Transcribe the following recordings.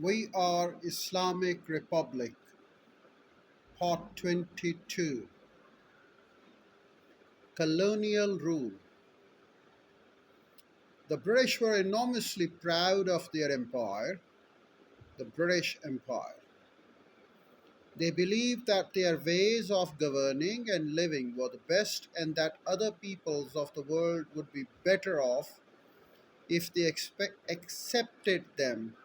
We are Islamic Republic, Part 22, Colonial Rule. The British were enormously proud of their empire, the British Empire. They believed that their ways of governing and living were the best and that other peoples of the world would be better off if they accepted them.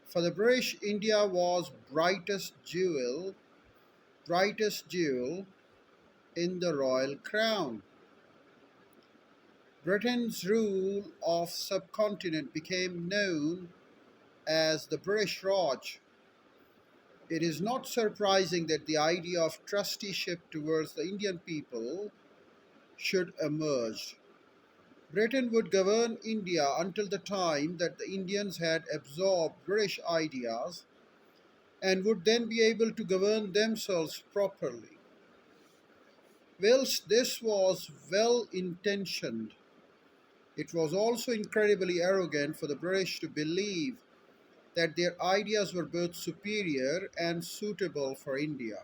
For the British, India was brightest jewel in the royal crown. Britain's rule of subcontinent became known as the British Raj. It is not surprising that the idea of trusteeship towards the Indian people should emerge. Britain would govern India until the time that the Indians had absorbed British ideas and would then be able to govern themselves properly. Whilst this was well intentioned, it was also incredibly arrogant for the British to believe that their ideas were both superior and suitable for India.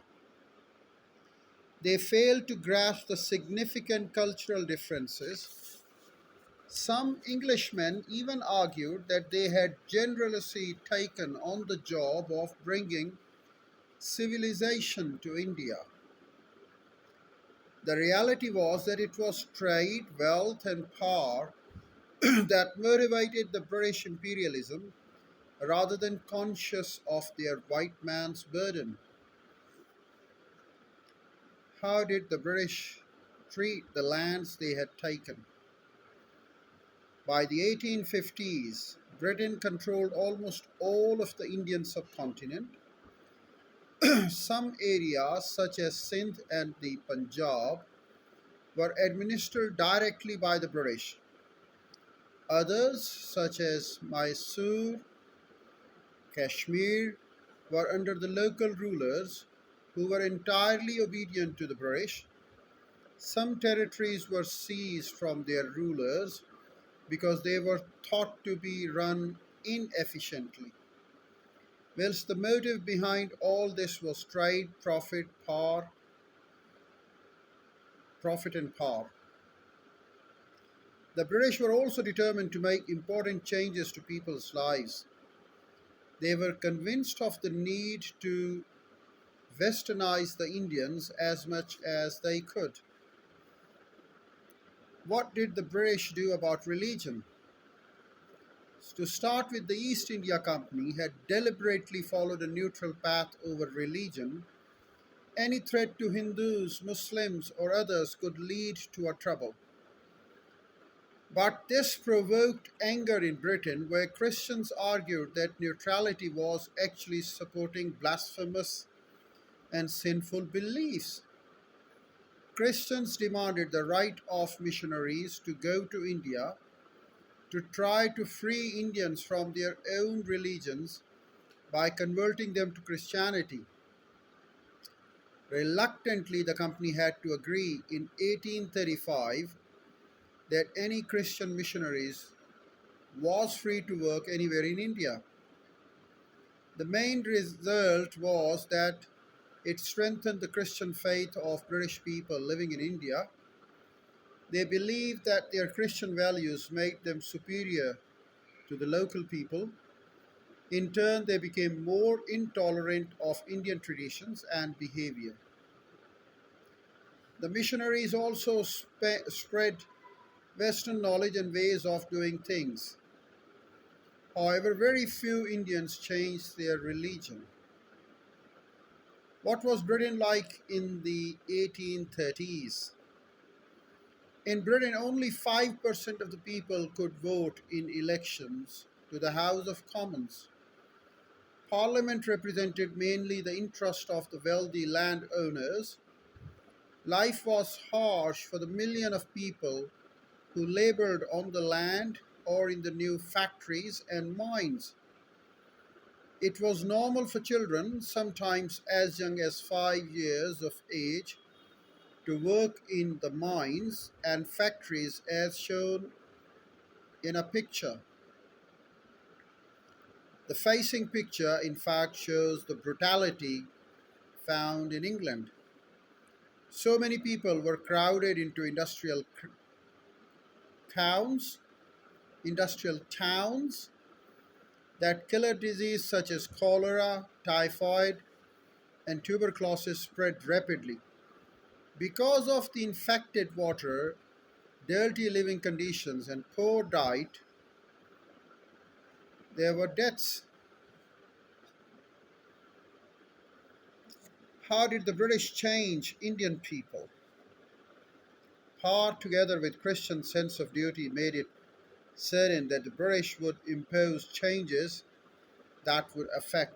They failed to grasp the significant cultural differences. Some Englishmen even argued that they had generously taken on the job of bringing civilization to India. The reality was that it was trade, wealth, and power that motivated the British imperialism rather than conscious of their white man's burden. How did the British treat the lands they had taken? By the 1850s, Britain controlled almost all of the Indian subcontinent. Some areas, such as Sindh and the Punjab, were administered directly by the British. Others, such as Mysore, Kashmir, were under the local rulers who were entirely obedient to the British. Some territories were seized from their rulers because they were thought to be run inefficiently. Whilst the motive behind all this was trade, profit and power. The British were also determined to make important changes to people's lives. They were convinced of the need to westernize the Indians as much as they could. What did the British do about religion? To start with, the East India Company had deliberately followed a neutral path over religion. Any threat to Hindus, Muslims, or others could lead to a trouble. But this provoked anger in Britain, where Christians argued that neutrality was actually supporting blasphemous and sinful beliefs. Christians demanded the right of missionaries to go to India to try to free Indians from their own religions by converting them to Christianity. Reluctantly, the company had to agree in 1835 that any Christian missionaries was free to work anywhere in India. The main result was that it strengthened the Christian faith of British people living in India. They believed that their Christian values made them superior to the local people. In turn, they became more intolerant of Indian traditions and behavior. The missionaries also spread Western knowledge and ways of doing things. However, very few Indians changed their religion. What was Britain like in the 1830s? In Britain, only 5% of the people could vote in elections to the House of Commons. Parliament represented mainly the interest of the wealthy landowners. Life was harsh for the million of people who labored on the land or in the new factories and mines. It was normal for children, sometimes as young as 5 years of age, to work in the mines and factories as shown in a picture. The facing picture, in fact, shows the brutality found in England. So many people were crowded into towns, industrial towns, that killer disease such as cholera, typhoid, and tuberculosis spread rapidly. Because of the infected water, dirty living conditions, and poor diet, there were deaths. How did the British change Indian people? Power, together with Christian sense of duty, made it certain that the British would impose changes that would affect